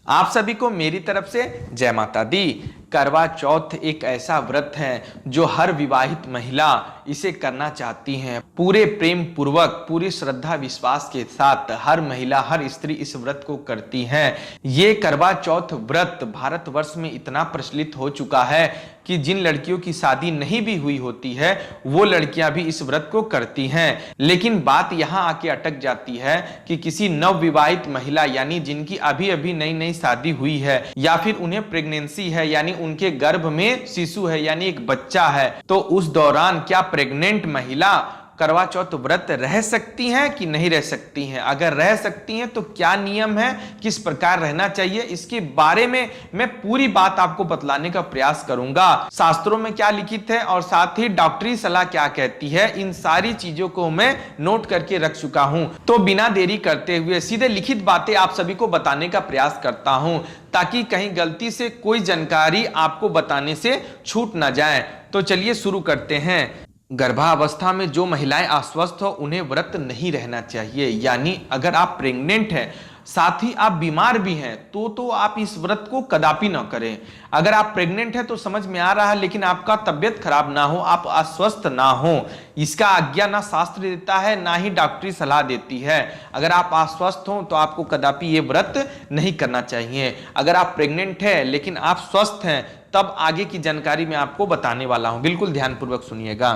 आप सभी को मेरी तरफ से जय माता दी। करवा चौथ एक ऐसा व्रत है जो हर विवाहित महिला इसे करना चाहती हैं। पूरे प्रेम पूर्वक, पूरी श्रद्धा विश्वास के साथ हर महिला, हर स्त्री इस व्रत को करती हैं। ये करवा चौथ व्रत भारतवर्ष में इतना प्रचलित हो चुका है कि जिन लड़कियों की शादी नहीं भी हुई होती है वो लड़कियां भी इस व्रत को करती हैं। लेकिन बात यहां आके अटक जाती है कि किसी नवविवाहित महिला, यानी जिनकी अभी अभी नई नई शादी हुई है, या फिर उन्हें प्रेगनेंसी है, यानी उनके गर्भ में शिशु है, यानी एक बच्चा है, तो उस दौरान क्या प्रेग्नेंट महिला करवा चौथ व्रत रह सकती हैं कि नहीं रह सकती हैं? अगर रह सकती हैं तो क्या नियम है, किस प्रकार रहना चाहिए, इसके बारे में मैं पूरी बात आपको बतलाने का प्रयास करूंगा। शास्त्रों में क्या लिखित है और साथ ही डॉक्टरी सलाह क्या कहती है, इन सारी चीजों को मैं नोट करके रख चुका हूं। तो बिना देरी करते हुए सीधे लिखित बातें आप सभी को बताने का प्रयास करता हूं, ताकि कहीं गलती से कोई जानकारी आपको बताने से छूट ना जाए। तो चलिए शुरू करते हैं। गर्भावस्था में जो महिलाएं अस्वस्थ हो उन्हें व्रत नहीं रहना चाहिए। यानी अगर आप प्रेग्नेंट हैं, साथ ही आप बीमार भी हैं, तो आप इस व्रत को कदापि ना करें। अगर आप प्रेग्नेंट हैं तो समझ में आ रहा है, लेकिन आपका तबियत खराब ना हो, आप अस्वस्थ ना हो, इसका आज्ञा ना शास्त्र देता है ना ही डॉक्टरी सलाह देती है। अगर आप अस्वस्थ हो तो आपको कदापि ये व्रत नहीं करना चाहिए। अगर आप प्रेग्नेंट है लेकिन आप स्वस्थ हैं, तब आगे की जानकारी मैं आपको बताने वाला हूं, बिल्कुल ध्यानपूर्वक सुनिएगा।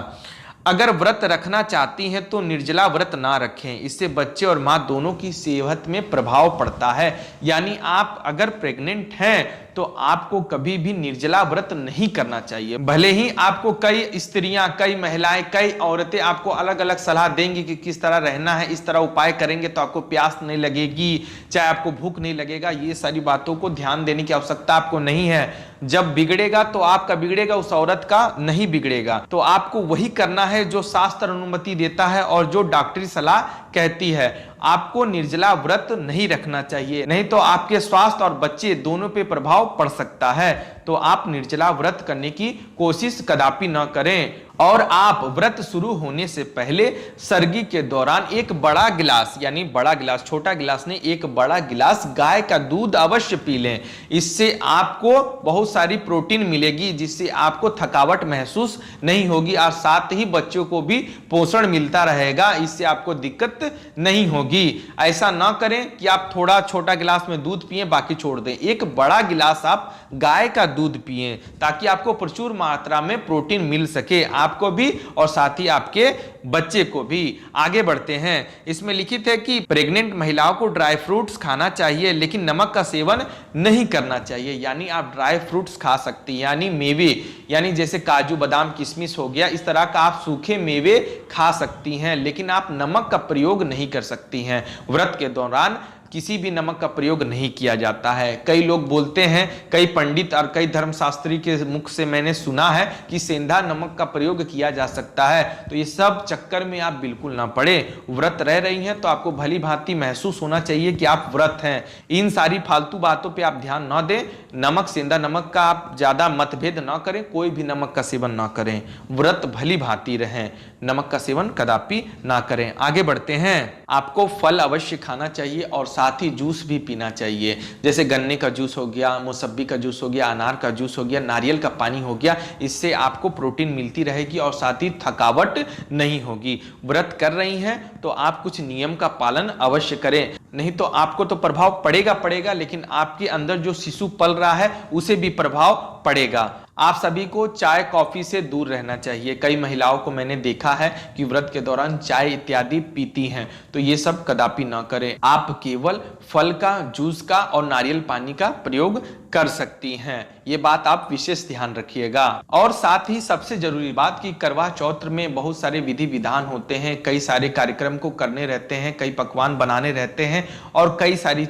अगर व्रत रखना चाहती हैं तो निर्जला व्रत ना रखें, इससे बच्चे और मां दोनों की सेहत में प्रभाव पड़ता है। यानी आप अगर प्रेग्नेंट हैं तो आपको कभी भी निर्जला व्रत नहीं करना चाहिए। भले ही आपको कई स्त्रियां, कई महिलाएं, कई औरतें आपको अलग अलग सलाह देंगी कि किस तरह रहना है, इस तरह उपाय करेंगे तो आपको प्यास नहीं लगेगी, चाहे आपको भूख नहीं लगेगा। ये सारी बातों को ध्यान देने की आवश्यकता आपको नहीं है। जब बिगड़ेगा तो आपका बिगड़ेगा, उस औरत का नहीं बिगड़ेगा। तो आपको वही करना है जो शास्त्र अनुमति देता है और जो डॉक्टरी सलाह कहती है। आपको निर्जला व्रत नहीं रखना चाहिए, नहीं तो आपके स्वास्थ्य और बच्चे दोनों पे प्रभाव पड़ सकता है। तो आप निर्जला व्रत करने की कोशिश कदापि न करें। और आप व्रत शुरू होने से पहले सर्गी के दौरान एक बड़ा गिलास, यानी बड़ा गिलास, छोटा गिलास नहीं, एक बड़ा गिलास गाय का दूध अवश्य पी लें। इससे आपको बहुत सारी प्रोटीन मिलेगी, जिससे आपको थकावट महसूस नहीं होगी और साथ ही बच्चों को भी पोषण मिलता रहेगा, इससे आपको दिक्कत नहीं होगी। ऐसा ना करें कि आप थोड़ा छोटा गिलास में दूध पिए बाकी छोड़ दें। एक बड़ा गिलास आप गाय का दूध पिए, ताकि आपको प्रचुर मात्रा में प्रोटीन मिल सके, आपको भी और साथ ही आपके बच्चे को भी। आगे बढ़ते हैं। इसमें लिखित है कि प्रेग्नेंट महिलाओं को ड्राई फ्रूट्स खाना चाहिए, लेकिन नमक का सेवन नहीं करना चाहिए। यानी आप ड्राई फ्रूट्स खा सकती हैं, यानी मेवे, यानी जैसे काजू बादाम किशमिश हो गया, इस तरह का आप सूखे मेवे खा सकती हैं, लेकिन आप नमक का प्रयोग नहीं कर सकती हैं। व्रत के दौरान किसी भी नमक का प्रयोग नहीं किया जाता है। कई लोग बोलते हैं, कई पंडित और कई धर्मशास्त्री के मुख से मैंने सुना है कि सेंधा नमक का प्रयोग किया जा सकता है। तो ये सब चक्कर में आप बिल्कुल ना पड़े। व्रत रह रही हैं तो आपको भली भांति महसूस होना चाहिए कि आप व्रत हैं। इन सारी फालतू बातों पे आप ध्यान ना दें। नमक, सेंधा नमक का आप ज्यादा मतभेद ना करें, कोई भी नमक का सेवन ना करें। व्रत भली भांति रहें, नमक का सेवन कदापि ना करें। आगे बढ़ते हैं। आपको फल अवश्य खाना चाहिए और साथ ही जूस भी पीना चाहिए, जैसे गन्ने का जूस हो गया, मौसम्बी का जूस हो गया, अनार का जूस हो गया, नारियल का पानी हो गया। इससे आपको प्रोटीन मिलती रहेगी और साथ ही थकावट नहीं होगी। व्रत कर रही हैं तो आप कुछ नियम का पालन अवश्य करें, नहीं तो आपको तो प्रभाव पड़ेगा, लेकिन आपके अंदर जो शिशु पल रहा है उसे भी प्रभाव पड़ेगा। आप सभी को चाय कॉफी से दूर रहना चाहिए। कई महिलाओं को मैंने देखा है कि व्रत के दौरान चाय इत्यादि पीती हैं, तो ये सब कदापि ना करें। आप केवल फल का, जूस का और नारियल पानी का प्रयोग कर सकती हैं। ये बात आप विशेष ध्यान रखिएगा। और साथ ही सबसे जरूरी बात कि करवा चौथ में बहुत सारे विधि विधान होते हैं, कई सारे कार्यक्रम को करने रहते हैं, कई पकवान बनाने रहते हैं और कई सारी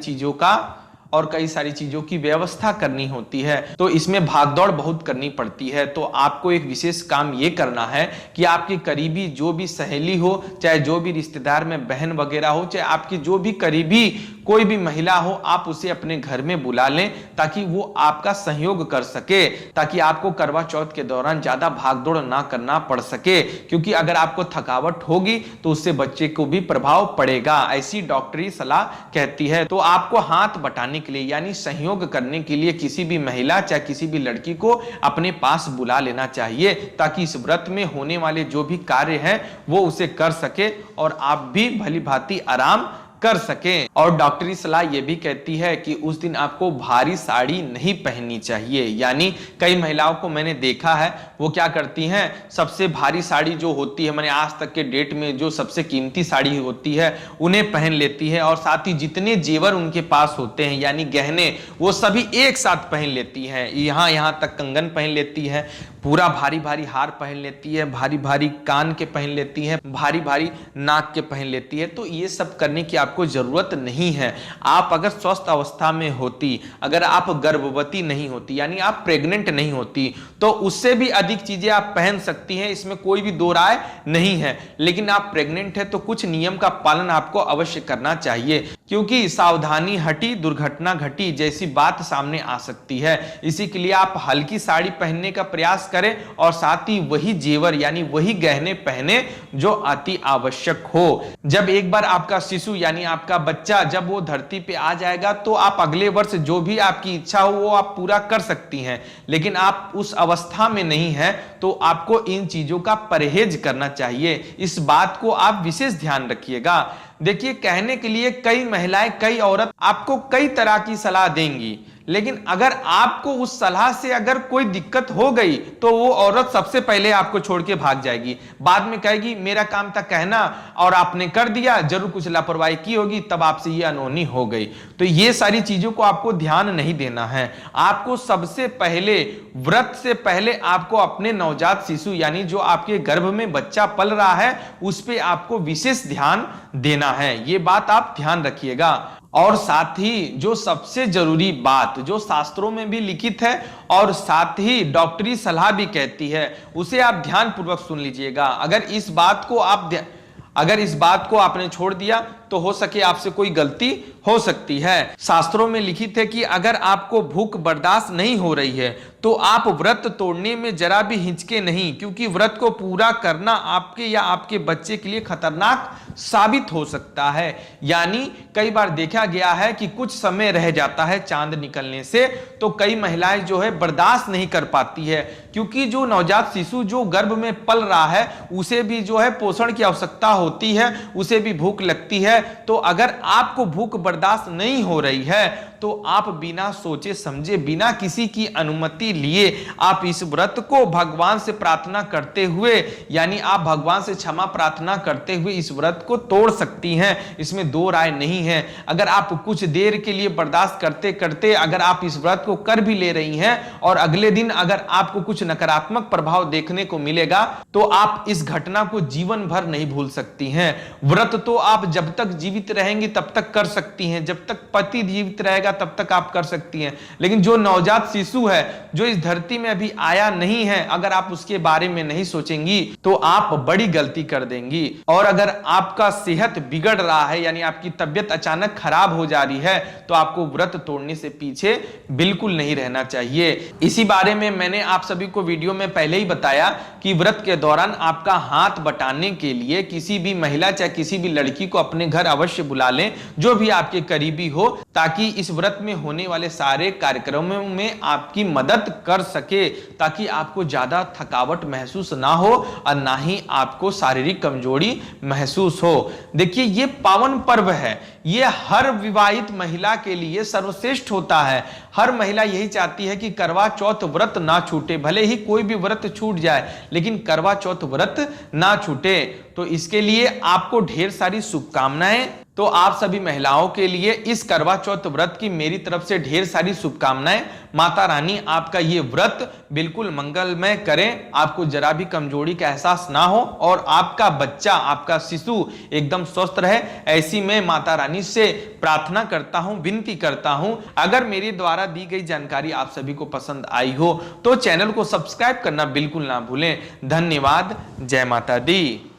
चीजों की व्यवस्था करनी होती है। तो इसमें भागदौड़ बहुत करनी पड़ती है। तो आपको एक विशेष काम ये करना है कि आपकी करीबी जो भी सहेली हो, चाहे जो भी रिश्तेदार में बहन वगैरह हो, चाहे आपकी जो भी करीबी कोई भी महिला हो आप उसे अपने घर में बुला लें ताकि वो आपका सहयोग कर सके, ताकि आपको करवा चौथ के दौरान ज्यादा भागदौड़ ना करना पड़ सके, क्योंकि अगर आपको थकावट होगी तो उससे बच्चे को भी प्रभाव पड़ेगा, ऐसी डॉक्टरी सलाह कहती है। तो आपको हाथ बटाने के लिए यानी सहयोग करने के लिए किसी भी महिला चाहे किसी भी लड़की को अपने पास बुला लेना चाहिए, ताकि इस व्रत में होने वाले जो भी कार्य हैं वो उसे कर सके और आप भी भली भांति आराम कर सकें। और डॉक्टरी सलाह यह भी कहती है कि उस दिन आपको भारी साड़ी नहीं पहननी चाहिए, यानी कई महिलाओं को मैंने देखा है वो क्या करती हैं, सबसे भारी साड़ी जो होती है, मैंने आज तक के डेट में जो सबसे कीमती साड़ी होती है उन्हें पहन लेती है और साथ ही जितने जेवर उनके पास होते हैं यानी गहने वो सभी एक साथ पहन लेती हैं, यहाँ तक कंगन पहन लेती है, पूरा भारी भारी हार पहन लेती है, भारी भारी कान के पहन लेती है, भारी भारी नाक के पहन लेती है। तो ये सब करने की आपको जरूरत नहीं है। आप अगर स्वस्थ अवस्था में होती, अगर आप गर्भवती नहीं होती यानी आप प्रेग्नेंट नहीं होती, तो उससे भी अधिक चीजें आप पहन सकती हैं, इसमें कोई भी दो राय नहीं है। लेकिन आप प्रेग्नेंट है तो कुछ नियम का पालन आपको अवश्य करना चाहिए, क्योंकि सावधानी हटी दुर्घटना घटी जैसी बात सामने आ सकती है। इसी के लिए आप हल्की साड़ी पहनने का प्रयास करें और साथ ही वही जेवर यानी वही गहने पहने जो अति आवश्यक हो। जब एक बार आपका शिशु यानी आपका बच्चा जब वो धरती पे आ जाएगा तो आप अगले वर्ष जो भी आपकी इच्छा हो वो आप पूरा कर सकती हैं, लेकिन आप उस अवस्था में नहीं है तो आपको इन चीजों का परहेज करना चाहिए। इस बात को आप विशेष ध्यान रखिएगा। देखिए, कहने के लिए कई महिलाएं कई औरत आपको कई तरह की सलाह देंगी, लेकिन अगर आपको उस सलाह से अगर कोई दिक्कत हो गई तो वो औरत सबसे पहले आपको छोड़ के भाग जाएगी, बाद में कहेगी मेरा काम था कहना और आपने कर दिया, जरूर कुछ लापरवाही की होगी तब आपसे ये अनहोनी हो गई। तो ये सारी चीजों को आपको ध्यान नहीं देना है। आपको सबसे पहले व्रत से पहले आपको अपने नवजात शिशु यानी जो आपके गर्भ में बच्चा पल रहा है उस पे आपको विशेष ध्यान देना है, ये बात आप ध्यान रखिएगा। और साथ ही जो सबसे जरूरी बात जो शास्त्रों में भी लिखित है और साथ ही डॉक्टरी सलाह भी कहती है उसे आप ध्यान पूर्वक सुन लीजिएगा। अगर इस बात को आपने छोड़ दिया तो हो सके आपसे कोई गलती हो सकती है। शास्त्रों में लिखित है कि अगर आपको भूख बर्दाश्त नहीं हो रही है तो आप व्रत तोड़ने में जरा भी हिचके नहीं, क्योंकि व्रत को पूरा करना आपके या आपके बच्चे के लिए खतरनाक साबित हो सकता है। यानी कई बार देखा गया है कि कुछ समय रह जाता है चांद निकलने से तो कई महिलाएं जो है बर्दाश्त नहीं कर पाती है, क्योंकि जो नवजात शिशु जो गर्भ में पल रहा है उसे भी जो है पोषण की आवश्यकता होती है, उसे भी भूख लगती है। तो अगर आपको भूख बर्दाश्त नहीं हो रही है तो आप बिना सोचे समझे बिना किसी की अनुमति लिए आप इस व्रत को भगवान से प्रार्थना करते हुए यानी आप भगवान से क्षमा प्रार्थना करते हुए इस व्रत को तोड़ सकती हैं, इसमें दो राय नहीं है। अगर आप कुछ देर के लिए बर्दाश्त करते करते अगर आप इस व्रत को कर भी ले रही हैं और अगले दिन अगर आपको कुछ नकारात्मक प्रभाव देखने को मिलेगा तो आप इस घटना को जीवन भर नहीं भूल सकती हैं। व्रत तो आप जब तक जीवित रहेंगी तब तक कर सकती हैं, जब तक पति जीवित रहेगा तब तक आप कर सकती हैं, लेकिन जो नवजात शिशु है जो इस धरती में अभी आया नहीं है अगर आप उसके बारे में नहीं सोचेंगी तो आप बड़ी गलती कर देंगी। और अगर आपका सेहत बिगड़ रहा है यानी आपकी तबीयत अचानक खराब हो जा रही है तो आपको व्रत तोड़ने से पीछे बिल्कुल नहीं रहना चाहिए। इसी बारे में मैंने आप सभी को वीडियो में पहले ही बताया कि व्रत के दौरान आपका हाथ बटाने के लिए किसी भी महिला चाहे किसी भी लड़की को अपने घर अवश्य बुला लें जो भी आपके करीबी हो, ताकि इस व्रत में होने वाले सारे कार्यक्रमों में आपकी मदद कर सके, ताकि आपको ज्यादा थकावट महसूस ना हो और ना ही आपको शारीरिक कमजोरी महसूस हो। देखिए, ये पावन पर्व है, ये हर विवाहित महिला के लिए सर्वश्रेष्ठ होता है। हर महिला यही चाहती है कि करवा चौथ व्रत ना छूटे, भले ही कोई भी व्रत छूट जाए लेकिन करवा चौथ व्रत ना छूटे। तो इसके लिए आपको ढेर सारी शुभकामनाएं। तो आप सभी महिलाओं के लिए इस करवा चौथ व्रत की मेरी तरफ से ढेर सारी शुभकामनाएं। माता रानी आपका ये व्रत बिल्कुल मंगलमय करें, आपको जरा भी कमजोरी का एहसास ना हो और आपका बच्चा आपका शिशु एकदम स्वस्थ रहे, ऐसी मैं माता रानी से प्रार्थना करता हूं, विनती करता हूं। अगर मेरे द्वारा दी गई जानकारी आप सभी को पसंद आई हो तो चैनल को सब्सक्राइब करना बिल्कुल ना भूलें। धन्यवाद। जय माता दी।